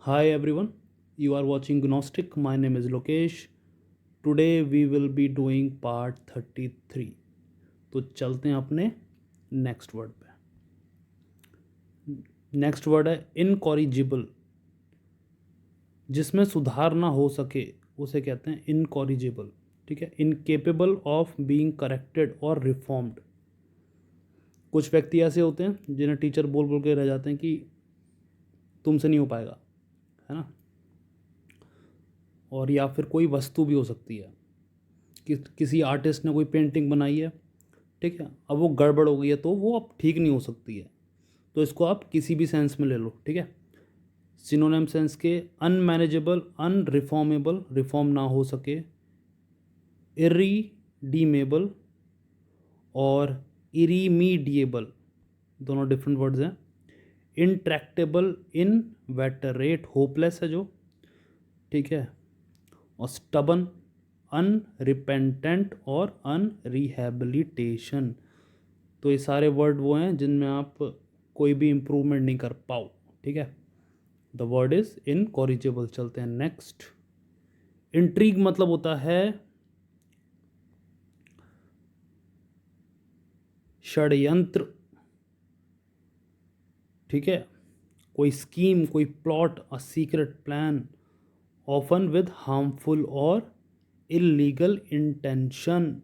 Hi everyone, you are watching Gnostic. My name is Lokesh. Today we will be doing part 33. तो चलते हैं अपने next word पे। Next word है incorrigible. जिसमें सुधार ना हो सके उसे कहते हैं इनकॉरिजिबल। ठीक है, इनकेपेबल ऑफ बीइंग करेक्टेड और रिफॉर्म्ड। कुछ व्यक्ति ऐसे होते हैं जिन्हें टीचर बोल बोल के रह जाते हैं कि तुमसे नहीं हो पाएगा, है ना। और या फिर कोई वस्तु भी हो सकती है कि किसी आर्टिस्ट ने कोई पेंटिंग बनाई है, ठीक है, अब वो गड़बड़ हो गई है तो वो अब ठीक नहीं हो सकती है। तो इसको आप किसी भी सेंस में ले लो, ठीक है। सिनोनिम सेंस के अनमैनेजेबल, अनरिफॉर्मेबल, रिफॉर्म ना हो सके, इरीडीमेबल और इरीमीडिएबल, दोनों डिफरेंट वर्ड्स हैं। इंट्रैक्टेबल, इनवेटरेट, होपलेस है जो, ठीक है। और स्टबन, अनरिपेंटेंट और अनरिहेबिलिटेशन। तो ये सारे वर्ड वो हैं जिनमें आप कोई भी इम्प्रूवमेंट नहीं कर पाओ, ठीक है। The word is incorrigible. चलते हैं नेक्स्ट। इंट्रीग मतलब होता है षड्यंत्र, ठीक है। कोई स्कीम, कोई plot, a secret plan, often with harmful और इलीगल इंटेंशन।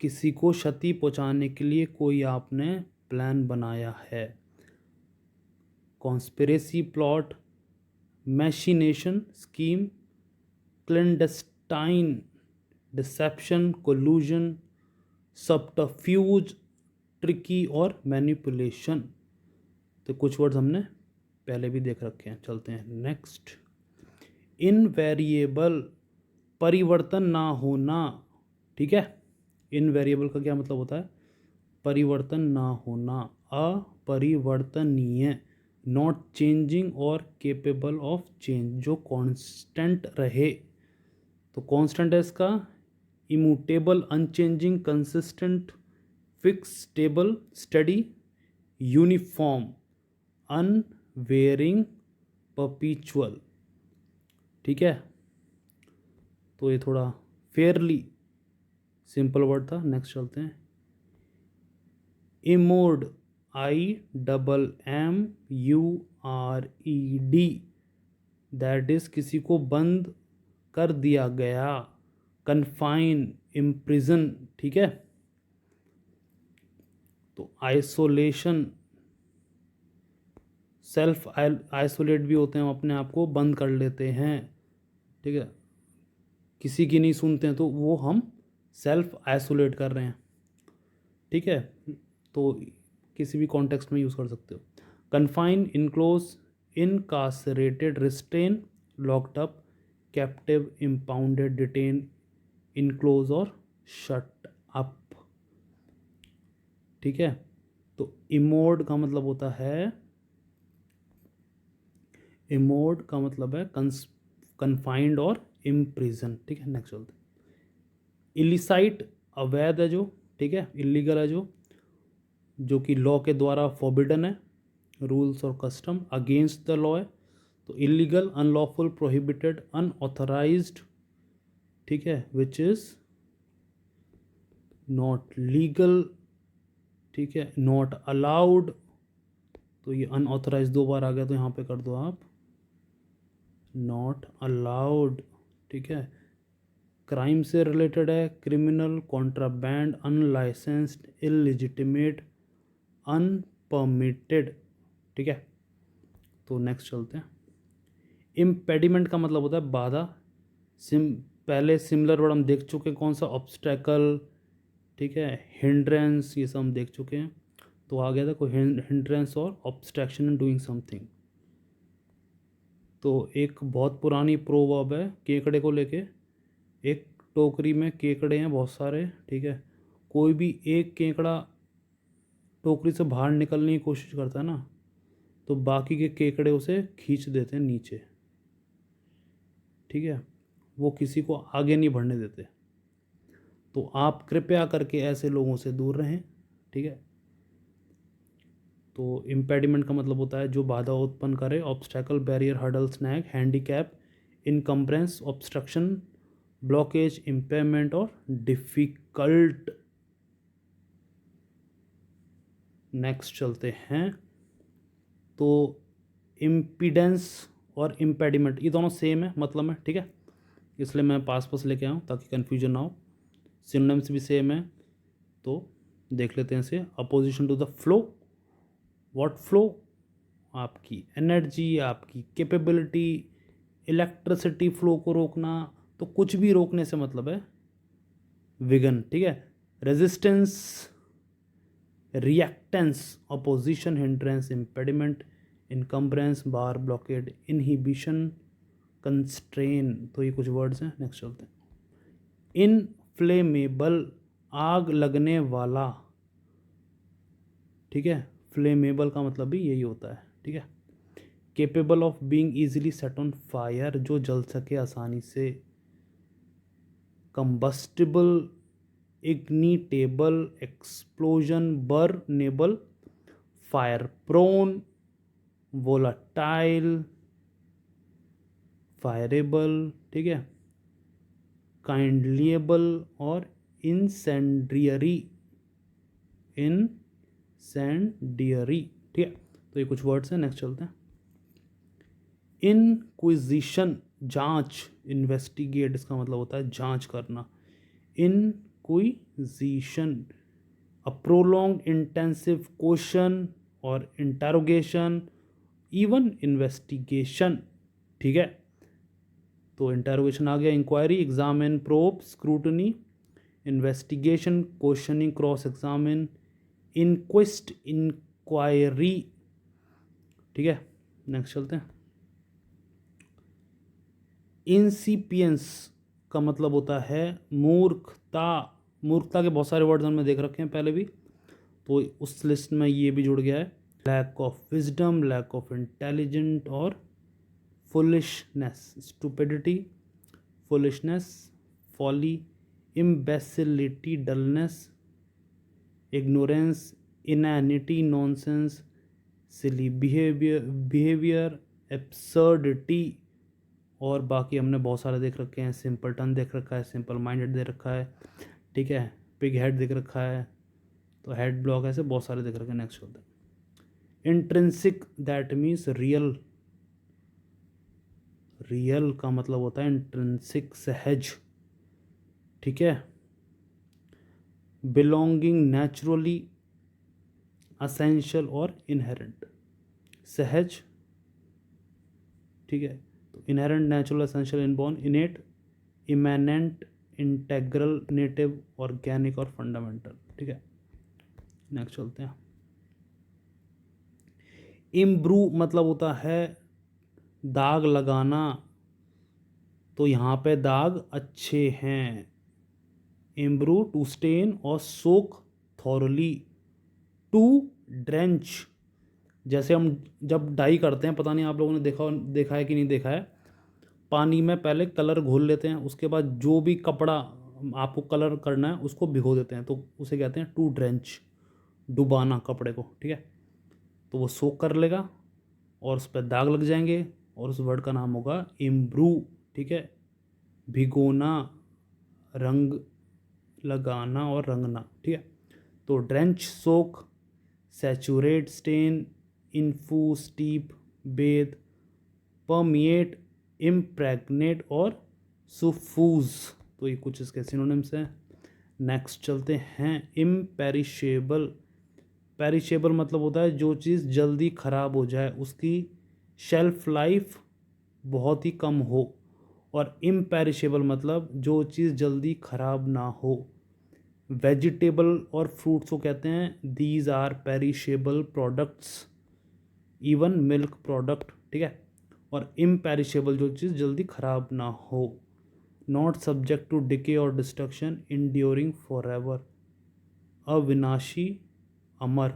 किसी को क्षति पहुंचाने के लिए कोई आपने प्लान बनाया है। Conspiracy, plot, machination, scheme, clandestine, deception, collusion, subterfuge, tricky और मैनिपुलेशन। तो कुछ वर्ड्स हमने पहले भी देख रखे हैं। चलते हैं नेक्स्ट। इनवेरिएबल, परिवर्तन ना होना, ठीक है। इनवेरिएबल का क्या मतलब होता है? परिवर्तन ना होना, अपरिवर्तनीय, नॉट चेंजिंग और केपेबल ऑफ चेंज, जो कांस्टेंट रहे। तो कांस्टेंट है इसका immutable, unchanging, consistent, fix, stable, study, uniform, unwearying, परपीचुअल, ठीक है। तो ये थोड़ा फेयरली सिंपल वर्ड था। नेक्स्ट चलते हैं। इमोड, IMMURED, दैट इज किसी को बंद कर दिया गया। कन्फाइन, इम्प्रिजन, ठीक है। तो आइसोलेशन, सेल्फ आइसोलेट भी होते हैं, हम अपने आप को बंद कर लेते हैं, ठीक है। किसी की नहीं सुनते हैं तो वो हम सेल्फ आइसोलेट कर रहे हैं, ठीक है। तो किसी भी कॉन्टेक्स्ट में यूज़ कर सकते हो। Confine, enclose, incarcerated, restrain, locked up, captive, impounded, detain, enclose और शट अप, ठीक है। तो इमोड का मतलब होता है, इमोड का मतलब है कन्फाइंड और इम्प्रिजन, ठीक है। नेक्स्ट चलते हैं। इलिसाइट, अवैध है जो, ठीक है, इलीगल है जो कि लॉ के द्वारा फॉरबिडन है, रूल्स और कस्टम अगेंस्ट द लॉ है। तो इलीगल, अनलॉफुल, प्रोहिबिटेड, अनऑथराइज्ड, ठीक है, विच इज़ नॉट लीगल, ठीक है, नॉट अलाउड। तो ये अनऑथराइज दो बार आ गया तो यहाँ पे कर दो आप नॉट अलाउड, ठीक है। क्राइम से रिलेटेड है, क्रिमिनल, कॉन्ट्राबैंड, अनलाइसेंस्ड, इलिजिटिमेट, अनपरमिटेड, ठीक है। तो नेक्स्ट चलते हैं। इम्पेडिमेंट का मतलब होता है बाधा। पहले सिमिलर वर्ड हम देख चुके हैं, कौन सा? ऑब्स्टेकल, ठीक है, हिंड्रेंस, ये सब हम देख चुके हैं। तो आ गया था कोई हिंड्रेंस और ऑब्स्ट्रैक्शन इन डूइंग समथिंग। तो एक बहुत पुरानी प्रोवर्ब है केकड़े को लेके। एक टोकरी में केकड़े हैं बहुत सारे, ठीक है। कोई भी एक केकड़ा टोकरी से बाहर निकलने की कोशिश करता है ना, तो बाकी के केकड़े उसे खींच देते हैं नीचे, ठीक है। वो किसी को आगे नहीं बढ़ने देते। तो आप कृपया करके ऐसे लोगों से दूर रहें, ठीक है। तो इम्पेडिमेंट का मतलब होता है जो बाधा उत्पन्न करे, obstacle, barrier, hurdle, snag, handicap, encumbrance, obstruction, blockage, impairment और डिफ़िकल्ट। नेक्स्ट चलते हैं। तो इम्पीडेंस और इम्पेडिमेंट ये दोनों सेम है मतलब में, ठीक है, इसलिए मैं पास पास लेके आऊँ ताकि कन्फ्यूजन ना हो। सिनोनिम्स भी सेम है, तो देख लेते हैं इसे। Opposition to the flow, what flow, आपकी एनर्जी, आपकी कैपेबिलिटी, इलेक्ट्रिसिटी फ्लो को रोकना, तो कुछ भी रोकने से मतलब है विघन, ठीक है। Resistance, reactance, opposition, hindrance, impediment, encumbrance, bar, blockade, inhibition, constraint. तो ये कुछ वर्ड्स हैं। नेक्स्ट चलते हैं। इनफ्लेमेबल, आग लगने वाला, ठीक है, फ्लेमेबल का मतलब भी यही होता है, ठीक है। Capable of being easily set on fire, जो जल सके आसानी से। Combustible, ignitable, explosion, burnable, fire prone, volatile, fireable, ठीक है, काइंडलिएबल और इंसेंडियरी, इंसेंडियरी, ठीक है। तो ये कुछ वर्ड्स हैं। नेक्स्ट चलते हैं। इनक्विजिशन, जांच, इन्वेस्टिगेट इसका मतलब होता है जांच करना। Inquisition, a prolonged intensive question और इंटरोगेशन, इवन इन्वेस्टिगेशन, ठीक है। तो इंटरोगेशन आ गया। Inquiry, examine, probe, scrutiny, investigation, questioning, cross examine, inquest, inquiry, ठीक है। नेक्स्ट चलते हैं। इंसिपियंस का मतलब होता है मूर्खता। मूर्खता के बहुत सारे वर्ड्स हमने देख रखे हैं पहले भी, तो उस लिस्ट में ये भी जुड़ गया है। Lack of wisdom, lack of intelligent और foolishness, stupidity, foolishness, folly, imbecility, dullness, ignorance, inanity, nonsense, silly behaviour, absurdity. और बाकी हमने बहुत सारे देख रखे हैं। सिंपल टन देख रखा है, सिंपल माइंडेड देख रखा है, ठीक है, पिग हेड देख रखा है, तो हेड ब्लॉक ऐसे बहुत सारे देख रखे हैं। नेक्स्ट होता है intrinsic, that means real. Real का मतलब होता है इंट्रिंसिक, सहज, ठीक है। बिलोंगिंग, नेचुरली, असेंशियल और इनहेरेंट। सहज, ठीक है, तो inherent, natural, essential, inborn, innate, immanent, integral, native, organic और फंडामेंटल, ठीक है। नेक्स्ट चलते हैं। इम्ब्रू मतलब होता है दाग लगाना, तो यहाँ पे दाग अच्छे हैं। इम्ब्रू, टू स्टेन और सोक थॉरली, टू ड्रेंच। जैसे हम जब डाई करते हैं, पता नहीं आप लोगों ने देखा है कि नहीं देखा है, पानी में पहले कलर घोल लेते हैं, उसके बाद जो भी कपड़ा आपको कलर करना है उसको भिगो देते हैं, तो उसे कहते हैं टू ड्रेंच, डुबाना कपड़े को, ठीक है। तो वो सोक कर लेगा और उस पर दाग लग जाएंगे, और उस वर्ड का नाम होगा इम्ब्रू, ठीक है। भिगोना, रंग लगाना और रंगना, ठीक है। तो ड्रेंच, सोक, सैचुरेट, स्टेन, इन्फू, स्टीप, बेद, परमिएट, इम्प्रैग्नेट और सुफूज। तो ये कुछ इसके सिनोनिम्स हैं। नेक्स्ट चलते हैं। इम्पेरिशेबल, पेरिशेबल मतलब होता है जो चीज़ जल्दी ख़राब हो जाए, उसकी शेल्फ लाइफ बहुत ही कम हो। और इम्पेरिशेबल मतलब जो चीज़ जल्दी ख़राब ना हो। वेजिटेबल और फ्रूट्स को कहते हैं these are perishable products, even milk product, ठीक है। और इम्पेरिशेबल जो चीज़ जल्दी ख़राब ना हो। नॉट सब्जेक्ट टू डिके और डिस्ट्रक्शन, इंड्योरिंग फॉर एवर, अविनाशी, अमर,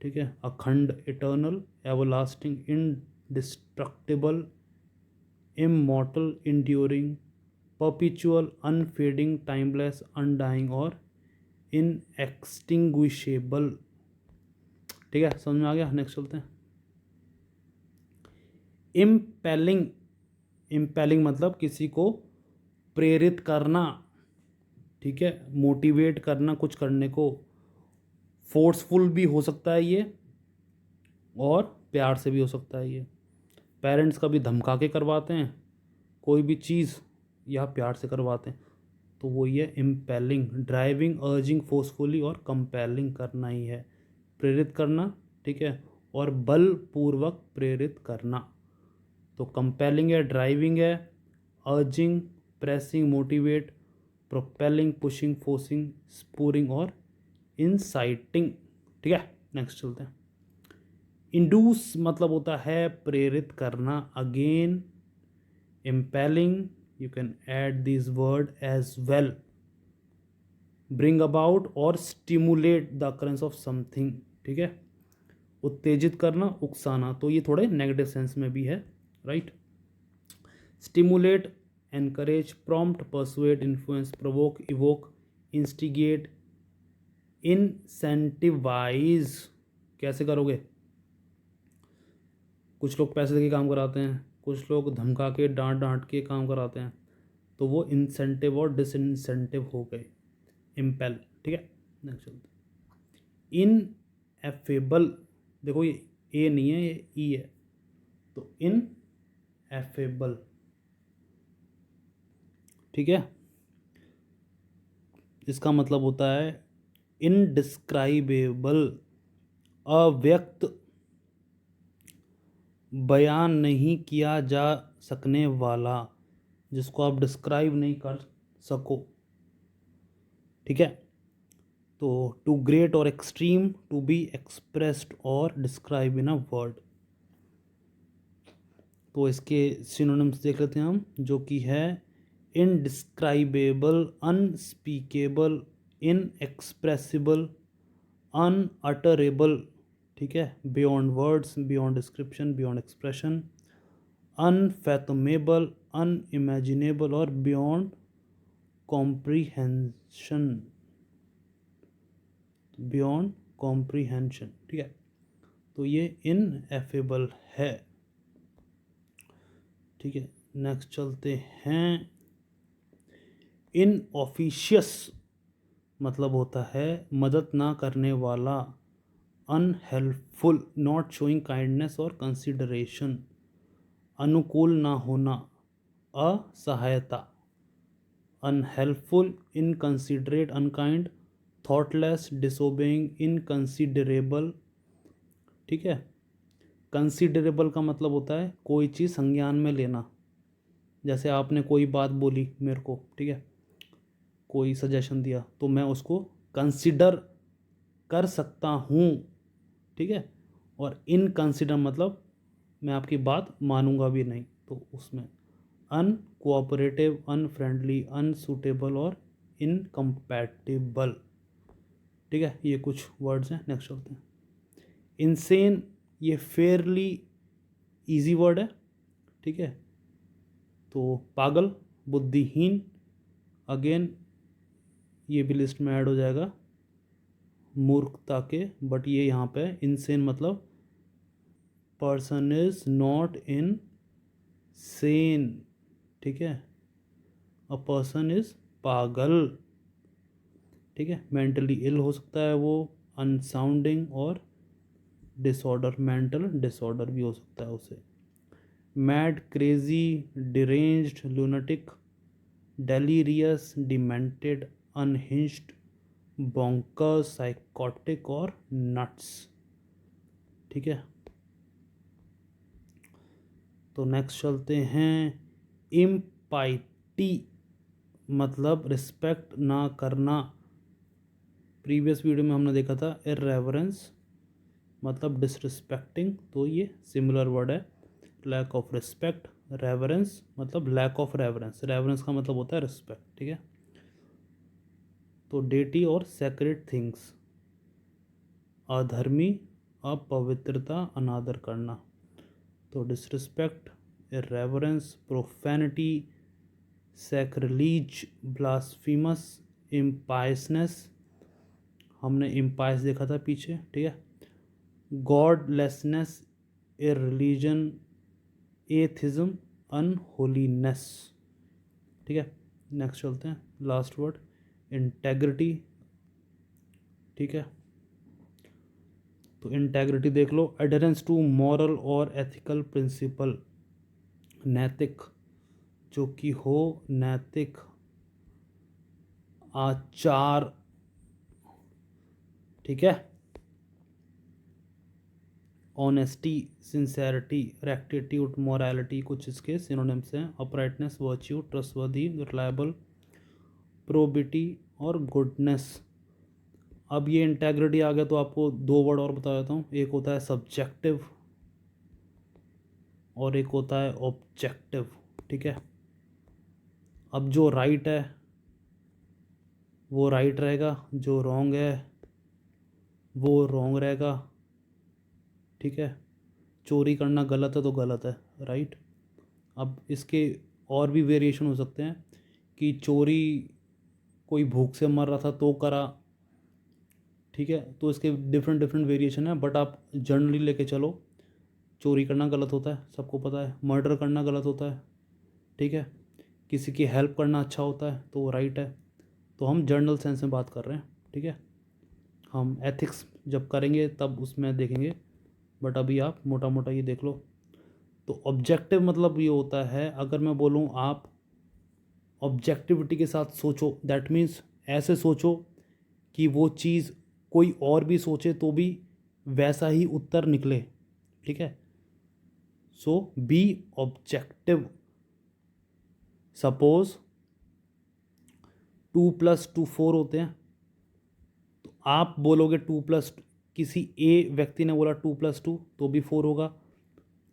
ठीक है। अखंड, eternal, everlasting, indestructible, immortal, enduring, perpetual, unfading, timeless, undying और इनएक्सटिंग्विशेबल, ठीक है, समझ में आ गया। नेक्स्ट चलते हैं। इम्पेलिंग, इम्पेलिंग मतलब किसी को प्रेरित करना, ठीक है, मोटिवेट करना कुछ करने को। फोर्सफुल भी हो सकता है ये, और प्यार से भी हो सकता है ये। पेरेंट्स कभी धमका के करवाते हैं कोई भी चीज़, या प्यार से करवाते हैं, तो वो ये इम्पेलिंग, ड्राइविंग, अर्जिंग फोर्सफुली और कंपेलिंग करना ही है, प्रेरित करना, ठीक है, और बलपूर्वक प्रेरित करना। तो कंपेलिंग है, ड्राइविंग है, urging, pressing, motivate, propelling, pushing, forcing, spurring और इंसाइटिंग, ठीक है। नेक्स्ट चलते हैं। इंड्यूस मतलब होता है प्रेरित करना। Again impelling, you can add this word as well. Bring about और stimulate the occurrence of something, ठीक है। उत्तेजित करना, उकसाना, तो ये थोड़े नेगेटिव सेंस में भी है, right. Stimulate, encourage, prompt, persuade, influence, provoke, evoke, instigate, incentivize. कैसे करोगे? कुछ लोग पैसे देके काम कराते हैं, कुछ लोग धमका के डांट डांट के काम कराते हैं, तो वो इंसेंटिव और डिसइंसेंटिव हो गए। इम्पेल, ठीक है। नेक्स्ट चलते हैं। इन एफेबल, देखो ये ए नहीं है, ये ई है, तो इन एफेबल, ठीक है। इसका मतलब होता है इनडिस्क्राइबेबल, अव्यक्त, बयान नहीं किया जा सकने वाला, जिसको आप डिस्क्राइब नहीं कर सको, ठीक है। तो टू ग्रेट और एक्सट्रीम, टू बी एक्सप्रेस्ड और डिस्क्राइब इन अ वर्ड। तो इसके सिनोनिम्स देख लेते हैं हम, जो कि है इनडिस्क्राइबेबल, अनस्पीकेबल, इनएक्सप्रेसिबल, अनअटरेबल, ठीक है, beyond words, beyond description, beyond expression, unfathomable, unimaginable और बियॉन्ड कॉम्प्रीहेंशन, बियॉन्ड कॉम्प्रीहेंशन, ठीक है। तो ये इनएफेबल है, ठीक है। नेक्स्ट चलते हैं। इनऑफिशियस मतलब होता है मदद ना करने वाला, अनहेल्पफुल, नॉट शोइंग काइंडनेस और कंसिडरेशन, अनुकूल ना होना, असहायता, unhelpful, inconsiderate, unkind, thoughtless, disobeying, inconsiderable, ठीक है। कंसिडरेबल का मतलब होता है कोई चीज़ संज्ञान में लेना। जैसे आपने कोई बात बोली मेरे को, ठीक है, कोई सजेशन दिया, तो मैं उसको कंसिडर कर सकता हूँ, ठीक है। और इनकंसिडर मतलब मैं आपकी बात मानूंगा भी नहीं, तो उसमें अनकोऑपरेटिव, अनफ्रेंडली, अनसूटेबल और इनकम्पैटिबल, ठीक है। ये कुछ वर्ड्स हैं। नेक्स्ट चलते हैं। इंसेन, ये फेयरली इजी वर्ड है, ठीक है। तो पागल, बुद्धिहीन, अगेन ये भी लिस्ट में ऐड हो जाएगा मूर्खता के, बट ये यहाँ पे इंसेन मतलब person is not in Sen, ठीक है। अ पर्सन इज पागल, ठीक है। मेंटली इल हो सकता है वो, अनसाउंडिंग और डिसऑर्डर, मेंटल डिसऑर्डर भी हो सकता है उसे। Mad, crazy, deranged, lunatic, delirious, demented, unhinged, bonkers, psychotic और नट्स, ठीक है। तो नेक्स्ट चलते हैं। इम्पाइटी मतलब रिस्पेक्ट ना करना। प्रीवियस वीडियो में हमने देखा था इररेवरेंस मतलब डिसरिस्पेक्टिंग, तो ये सिमिलर वर्ड है। लैक ऑफ रिस्पेक्ट, रेवरेंस मतलब लैक ऑफ रेवरेंस, रेवरेंस का मतलब होता है रिस्पेक्ट, ठीक है। तो डेटी और सेक्रेट थिंग्स, अधर्मी, अपवित्रता, अनादर करना। तो डिसरिस्पेक्ट, इररेवरेंस, प्रोफैनिटी, सैक्रिलीज, ब्लास्फीमस, इम्पायसनेस, हमने इम्पायस देखा था पीछे, ठीक है। Godlessness, irreligion, atheism, unholiness. ठीक है, नेक्स्ट चलते हैं, लास्ट वर्ड इंटेग्रिटी। ठीक है, तो इंटेग्रिटी देख लो, एडहेरेंस टू मॉरल और एथिकल प्रिंसिपल, नैतिक, जो कि हो नैतिक आचार। ठीक है, ऑनेस्टी, सिंसेरिटी, रेक्टिट्यूड, मोरालिटी कुछ इसके सिनोनिम्स हैं। Uprightness, virtue, trustworthy, reliable, probity और गुडनेस। अब ये इंटेग्रिटी आ गया तो आपको दो वर्ड और बता देता हूँ, एक होता है सब्जेक्टिव और एक होता है ऑब्जेक्टिव। ठीक है, अब जो राइट है वो राइट रहेगा, जो रॉन्ग है वो रॉन्ग रहेगा। ठीक है, चोरी करना गलत है तो गलत है, राइट। अब इसके और भी वेरिएशन हो सकते हैं कि चोरी कोई भूख से मर रहा था तो करा। ठीक है, तो इसके डिफरेंट डिफरेंट वेरिएशन है, बट आप जनरली लेके चलो, चोरी करना गलत होता है, सबको पता है। मर्डर करना गलत होता है। ठीक है, किसी की हेल्प करना अच्छा होता है तो वो राइट है। तो हम जनरल सेंस में बात कर रहे हैं। ठीक है, हम एथिक्स जब करेंगे तब उसमें देखेंगे, बट अभी आप मोटा मोटा ये देख लो। तो ऑब्जेक्टिव मतलब ये होता है, अगर मैं बोलूँ आप ऑब्जेक्टिविटी के साथ सोचो, दैट मीन्स ऐसे सोचो कि वो चीज़ कोई और भी सोचे तो भी वैसा ही उत्तर निकले। ठीक है, सो बी ऑब्जेक्टिव। सपोज 2+2 4 होते हैं, तो आप बोलोगे 2+, किसी ए व्यक्ति ने बोला 2+2 तो भी 4 होगा,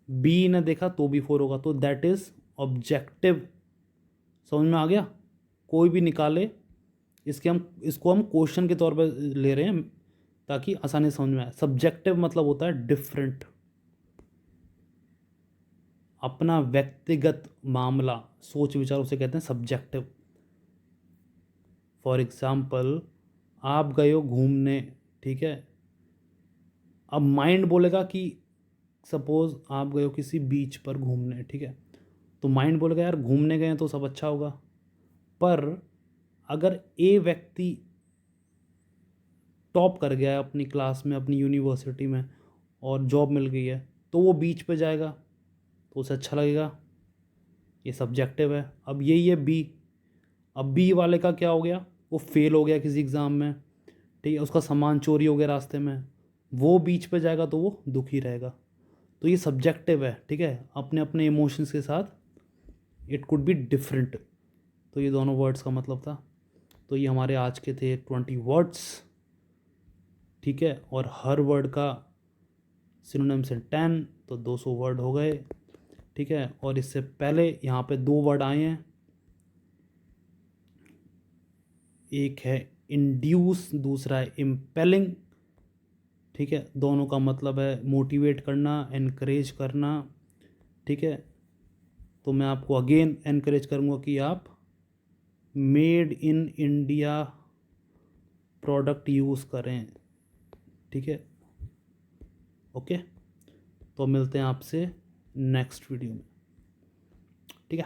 बी ने देखा तो भी 4 होगा, तो दैट इज ऑब्जेक्टिव। समझ में आ गया? कोई भी निकाले, इसको हम क्वेश्चन के तौर पर ले रहे हैं ताकि आसानी से समझ में आए। सब्जेक्टिव मतलब होता है डिफरेंट, अपना व्यक्तिगत मामला, सोच विचार, उसे कहते हैं सब्जेक्टिव। फॉर एग्जाम्पल, आप गए हो घूमने, ठीक है, अब माइंड बोलेगा कि सपोज आप गए हो किसी बीच पर घूमने, ठीक है, तो माइंड बोलेगा यार घूमने गए हैं तो सब अच्छा होगा। पर अगर ए व्यक्ति टॉप कर गया है अपनी क्लास में, अपनी यूनिवर्सिटी में, और जॉब मिल गई है, तो वो बीच पे जाएगा तो उसे अच्छा लगेगा, ये सब्जेक्टिव है। अब यही है बी, अब बी वाले का क्या हो गया, वो फेल हो गया किसी एग्ज़ाम में, ठीक है, उसका सामान चोरी हो गया रास्ते में, वो बीच पे जाएगा तो वो दुखी रहेगा। तो ये सब्जेक्टिव है, ठीक है, अपने अपने इमोशंस के साथ इट कुड बी डिफरेंट। तो ये दोनों वर्ड्स का मतलब था। तो ये हमारे आज के थे 20 वर्ड्स, ठीक है, और हर वर्ड का सिनोनिम्स हैं 10, तो 200 वर्ड हो गए। ठीक है, और इससे पहले यहाँ पे दो वर्ड आए हैं, एक है इंड्यूस, दूसरा है इम्पेलिंग। ठीक है, दोनों का मतलब है मोटिवेट करना, एनकरेज करना। ठीक है, तो मैं आपको अगेन एनकरेज करूँगा कि आप made in India product use करें। ठीक है, ओके, तो मिलते हैं आपसे नेक्स्ट वीडियो में। ठीक है।